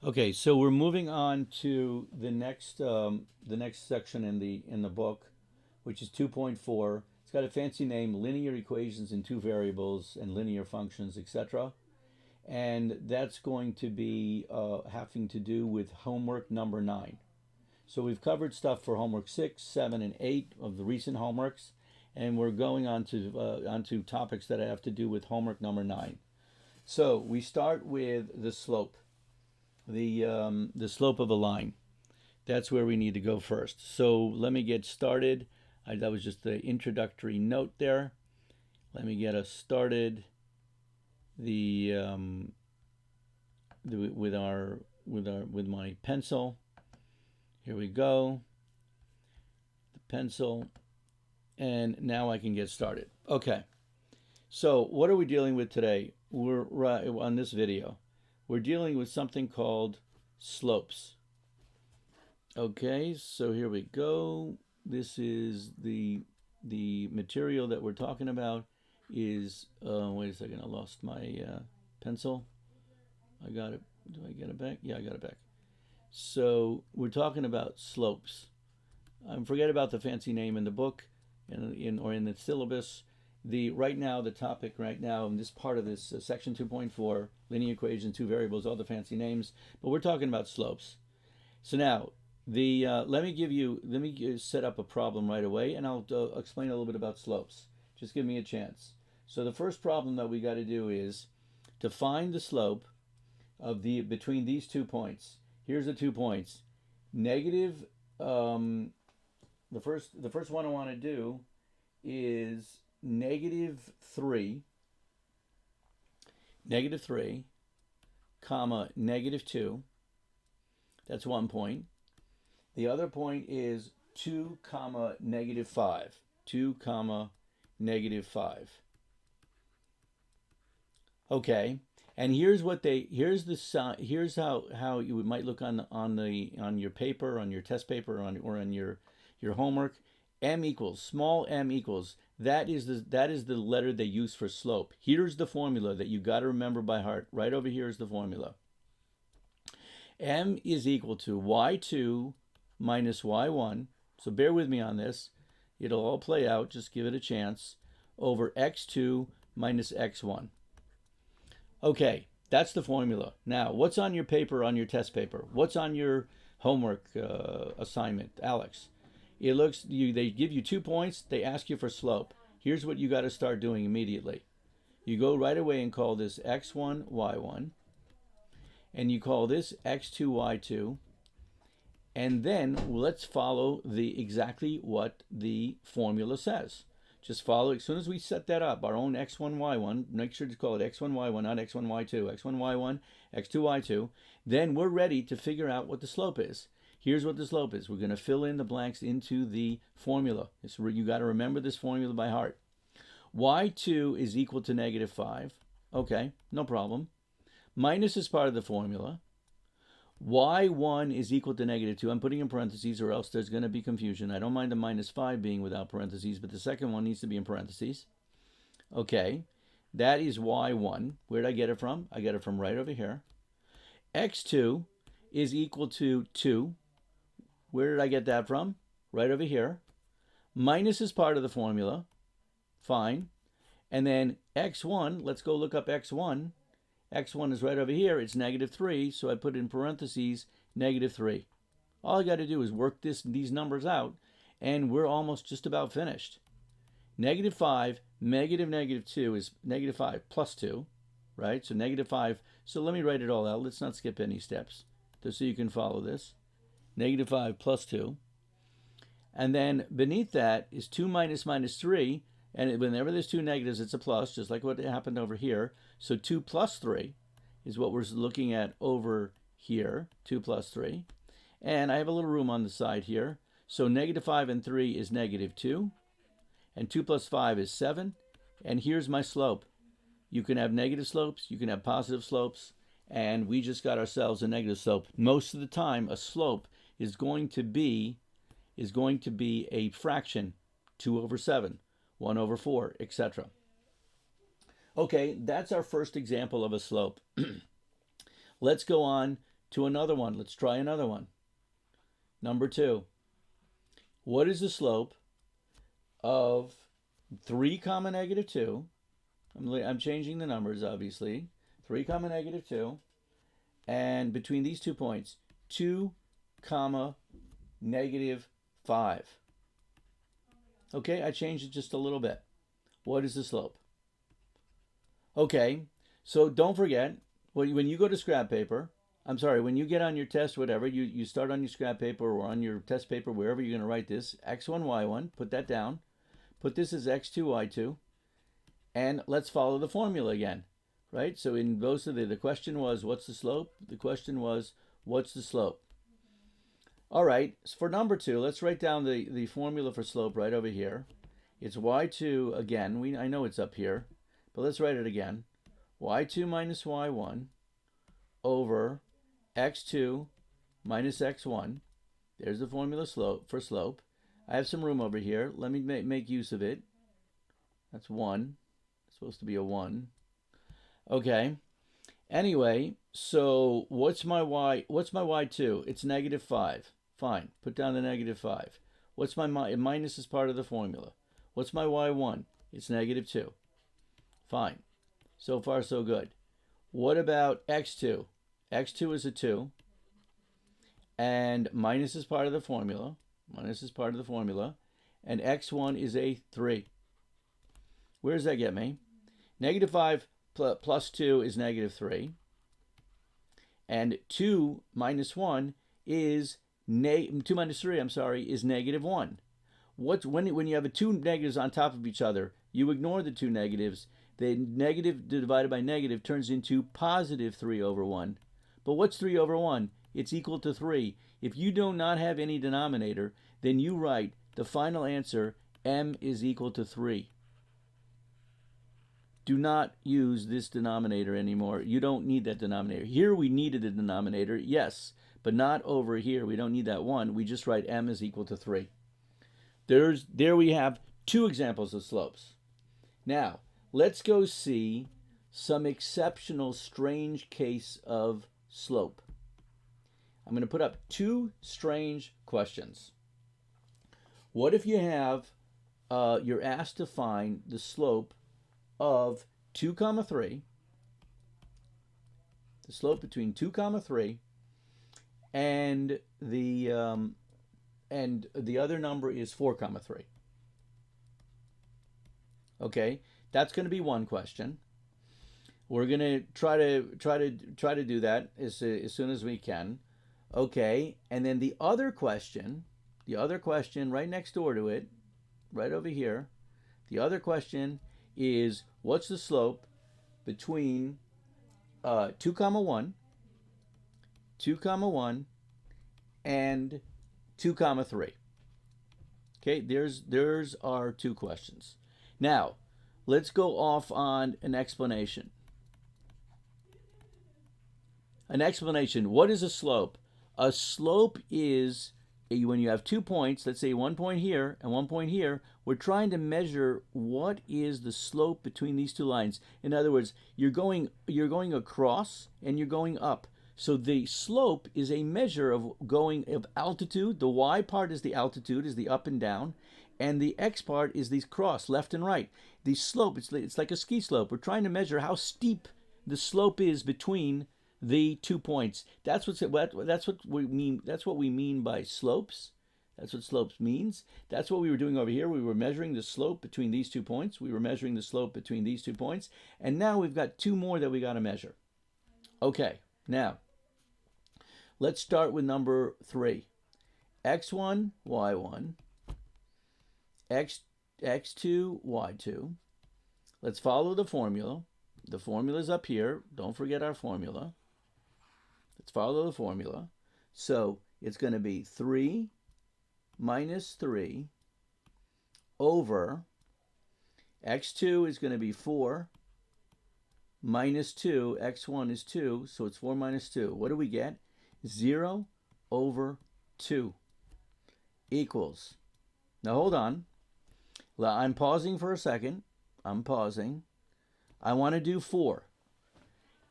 Okay, so we're moving on to the next section in the book, which is 2.4. It's got a fancy name: linear equations in two variables and linear functions, etc. And that's going to be having to do with homework number 9. So we've covered stuff for homework 6, 7, and 8 of the recent homeworks, and we're going on to onto topics that have to do with homework number 9. So we start with the slope, the slope of a line. That's where we need to go first. So let me get started. That was just the introductory note there. Let me get us started. With my pencil. Here we go. The pencil, and now I can get started. Okay. So what are we dealing with today? We're on this video. We're dealing with something called slopes. Okay, so here we go. This is the material that we're talking about is, wait a second, I lost my pencil. I got it. Do I get it back? Yeah, I got it back. So we're talking about slopes. Forget about the fancy name in the book or in the syllabus. The topic right now in this part of this section 2.4, linear equation, two variables, all the fancy names, but we're talking about slopes. So now let me set up a problem right away, and I'll explain a little bit about slopes. Just give me a chance. So the first problem that we got to do is to find the slope of between these 2 points. Here's the 2 points. Negative. The first one I want to do is -3, comma -2. That's 1 point. The other point is 2 comma -5. 2 comma -5. Okay, and here's how you might look on your paper, on your test paper, or on your homework. M equals, small m equals. That is the letter they use for slope. Here's the formula that you got to remember by heart. Right over here is the formula. M is equal to y2 minus y1. So bear with me on this. It'll all play out. Just give it a chance. Over x2 minus x1. Okay, that's the formula. Now, what's on your paper, on your test paper? What's on your homework assignment, Alex? They give you 2 points. They ask you for slope. Here's what you got to start doing immediately. You go right away and call this x1, y1. And you call this x2, y2. And then let's follow exactly what the formula says. Just follow, as soon as we set that up, our own x1, y1, make sure to call it x1, y1, not x1, y2, x1, y1, x2, y2. Then we're ready to figure out what the slope is. Here's what the slope is. We're going to fill in the blanks into the formula. You got to remember this formula by heart. y2 is equal to -5. Okay, no problem. Minus is part of the formula. y1 is equal to -2. I'm putting in parentheses or else there's going to be confusion. I don't mind the -5 being without parentheses, but the second one needs to be in parentheses. Okay, that is y1. Where did I get it from? I get it from right over here. x2 is equal to 2. Where did I get that from? Right over here. Minus is part of the formula. Fine. And then x1, let's go look up x1. x1 is right over here. It's -3, so I put in parentheses -3. All I got to do is work these numbers out, and we're almost just about finished. -5, -2 is -5 plus 2, right? So -5. So let me write it all out. Let's not skip any steps, just so you can follow this. -5 plus 2. And then beneath that is 2 minus -3. And whenever there's two negatives, it's a plus, just like what happened over here. So 2 plus 3 is what we're looking at over here, 2 plus 3. And I have a little room on the side here. So -5 and 3 is -2. And 2 plus 5 is 7. And here's my slope. You can have negative slopes, you can have positive slopes, and we just got ourselves a negative slope. Most of the time, a slope is going to be a fraction, 2 over 7. 1 over 4, etc. Okay, that's our first example of a slope. Let's go on to another one. Let's try another one. Number 2. What is the slope of 3 comma negative 2? I'm changing the numbers, obviously. 3 comma negative 2. And between these 2 points, 2 comma negative 5. Okay, I changed it just a little bit. What is the slope? Okay, so don't forget, when you go to scrap paper, when you get on your test, whatever, you start on your scrap paper or on your test paper, wherever you're going to write this, x1, y1, put that down. Put this as x2, y2. And let's follow the formula again, right? So in both of the question was, what's the slope? The question was, what's the slope? All right, so for number 2, let's write down the formula for slope right over here. It's y2, again, I know it's up here, but let's write it again. y2 minus y1 over x2 minus x1. There's the formula for slope. I have some room over here. Let me make use of it. That's 1. It's supposed to be a 1. Okay. Anyway, so what's my y2? It's negative 5. Fine. Put down the negative 5. What's my minus is part of the formula. What's my y1? It's negative 2. Fine. So far, so good. What about x2? x2 is a 2. And minus is part of the formula. Minus is part of the formula. And x1 is a 3. Where does that get me? Negative 5 plus 2 is negative 3. And 2 minus 1 is 2 minus 3, is negative 1. When you have 2 negatives on top of each other, you ignore the 2 negatives. The negative divided by negative turns into positive 3 over 1. But what's 3 over 1? It's equal to 3. If you do not have any denominator, then you write the final answer, m is equal to 3. Do not use this denominator anymore. You don't need that denominator. Here we needed a denominator, yes, but not over here. We don't need that 1. We just write m is equal to 3. There we have 2 examples of slopes. Now, let's go see some exceptional, strange case of slope. I'm going to put up 2 strange questions. What if you have, you're asked to find the slope of 2 comma 3, the slope between 2 comma 3, and the other number is 4 comma 3. Okay, that's going to be one question. We're going to try to do that as soon as we can. Okay, and then the other question right next door to it, right over here, the other question is, what's the slope between 2 comma 1, 2 comma 1, and 2 comma 3? Okay, there's our 2 questions. Now, let's go off on an explanation. An explanation. What is a slope? A slope is when you have 2 points, let's say 1 point here and 1 point here, we're trying to measure what is the slope between these 2 lines. In other words, you're going across and you're going up. So the slope is a measure of altitude. The y part is the altitude, is the up and down, and the x part is the cross, left and right. The slope, it's like a ski slope. We're trying to measure how steep the slope is between the 2 points. That's what we mean. That's what we mean by slopes. That's what slopes means. That's what we were doing over here. We were measuring the slope between these 2 points. We were measuring the slope between these 2 points. And now we've got 2 more that we got to measure. Okay, now let's start with number 3. x1, y1, x2, y2. Let's follow the formula. The formula's up here. Don't forget our formula. Let's follow the formula. So it's going to be 3 minus 3 over x2 is going to be 4 minus 2. x1 is 2, so it's 4 minus 2. What do we get? 0 over 2 equals. Now hold on. I'm pausing for a second. I'm pausing. I want to do 4.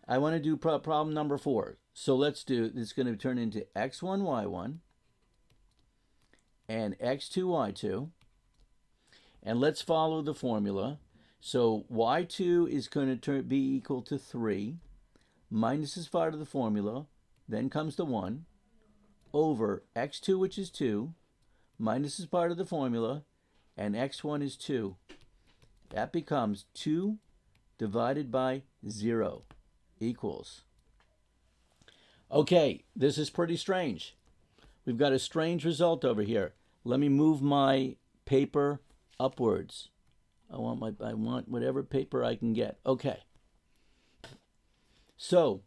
I want to do problem number 4. So let's do, it's going to turn into x1, y1, and x2, y2. And let's follow the formula. So y2 is going to be equal to 3. Minus is part of the formula. Then comes the 1. Over x2, which is 2. Minus is part of the formula. And x1 is 2. That becomes 2 divided by 0 equals. Okay, this is pretty strange. We've got a strange result over here. Let me move my paper upwards. I want whatever paper I can get. Okay. So,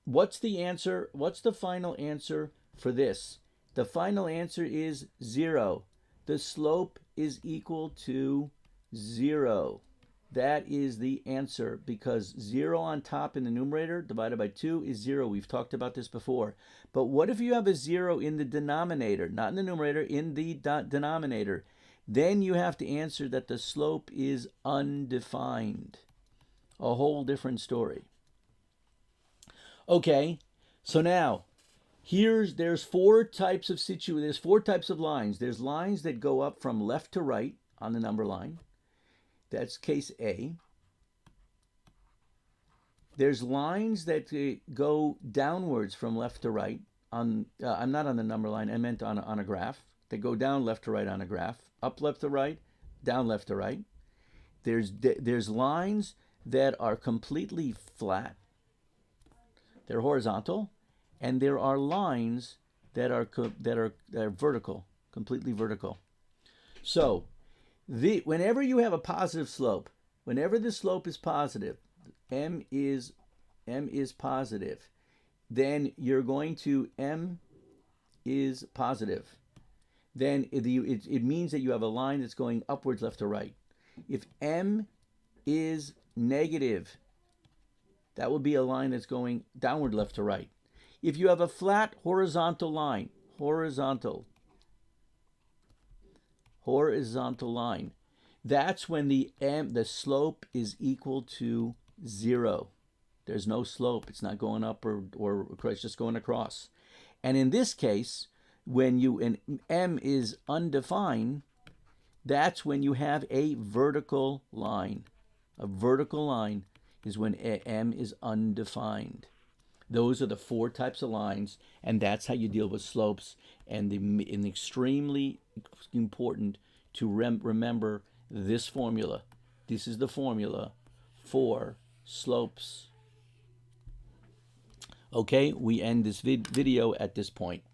what's the answer? What's the final answer for this? The final answer is 0. The slope is equal to 0. That is the answer, because 0 on top in the numerator divided by 2 is 0. We've talked about this before. But what if you have a 0 in the denominator? Not in the numerator, in the denominator. Then you have to answer that the slope is undefined. A whole different story. Okay, so now there's four types of lines. There's lines that go up from left to right on the number line. That's case A. There's lines that go downwards from left to right. I'm not on the number line. I meant on a graph. They go down left to right on a graph. Up left to right, down left to right. There's lines that are completely flat. They're horizontal, and there are lines that are vertical, completely vertical. So, whenever you have a positive slope, whenever the slope is positive, m is positive, then you're going to m is positive. Then it means that you have a line that's going upwards left to right. If m is negative, that will be a line that's going downward left to right. If you have a flat horizontal line, horizontal line, that's when the slope is equal to 0. There's no slope. It's not going up or it's just going across. And in this case, when m is undefined, that's when you have a vertical line. A vertical line is when m is undefined. Those are the four types of lines, and that's how you deal with slopes. And extremely important to remember this formula. This is the formula for slopes. Okay, we end this video at this point.